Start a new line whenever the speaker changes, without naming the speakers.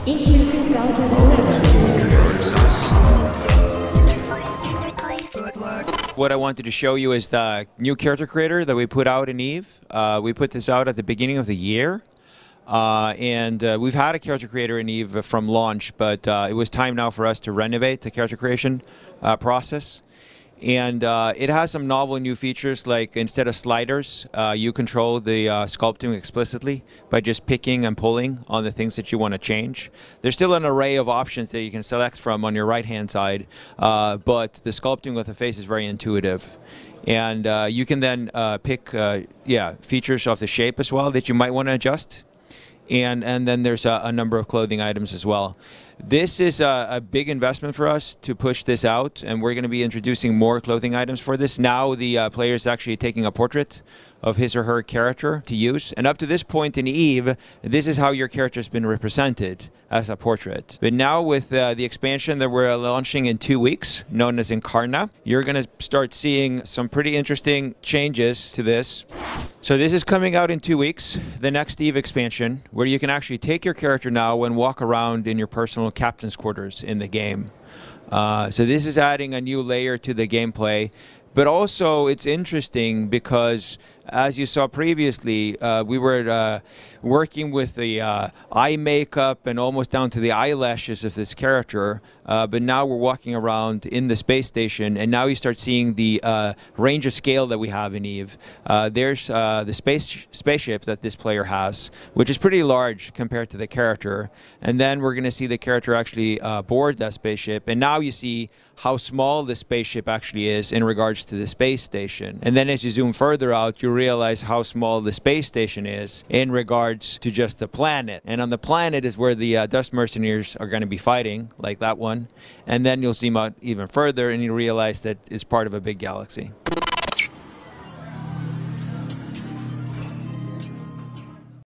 In year 2011.
What I wanted to show you is the new character creator that we put out in EVE. We put this out at the beginning of the year. We've had a character creator in EVE from launch, but it was time now for us to renovate the character creation process. And it has some novel new features, like instead of sliders, you control the sculpting explicitly by just picking and pulling on the things that you want to change. There's still an array of options that you can select from on your right-hand side, but the sculpting with the face is very intuitive. And you can then pick features of the shape as well that you might want to adjust. And then there's a number of clothing items as well. This is a big investment for us to push this out, and we're going to be introducing more clothing items for this. Now the player is actually taking a portrait of his or her character to use. And up to this point in EVE, this is how your character has been represented, as a portrait. But now with the expansion that we're launching in 2 weeks, known as Incarna, you're going to start seeing some pretty interesting changes to this. So this is coming out in 2 weeks, the next EVE expansion, where you can actually take your character now and walk around in your personal captain's quarters in the game. So this is adding a new layer to the gameplay. But also, it's interesting because, as you saw previously, we were working with the eye makeup and almost down to the eyelashes of this character. But now we're walking around in the space station, and now you start seeing the range of scale that we have in EVE. There's the spaceship that this player has, which is pretty large compared to the character. And then we're going to see the character actually board that spaceship. And now you see how small the spaceship actually is in regards to the space station. And then as you zoom further out, you realize how small the space station is in regards to just the planet. And on the planet is where the Dust Mercenaries are going to be fighting, like that one. And then you'll zoom out even further and you realize that it's part of a big galaxy.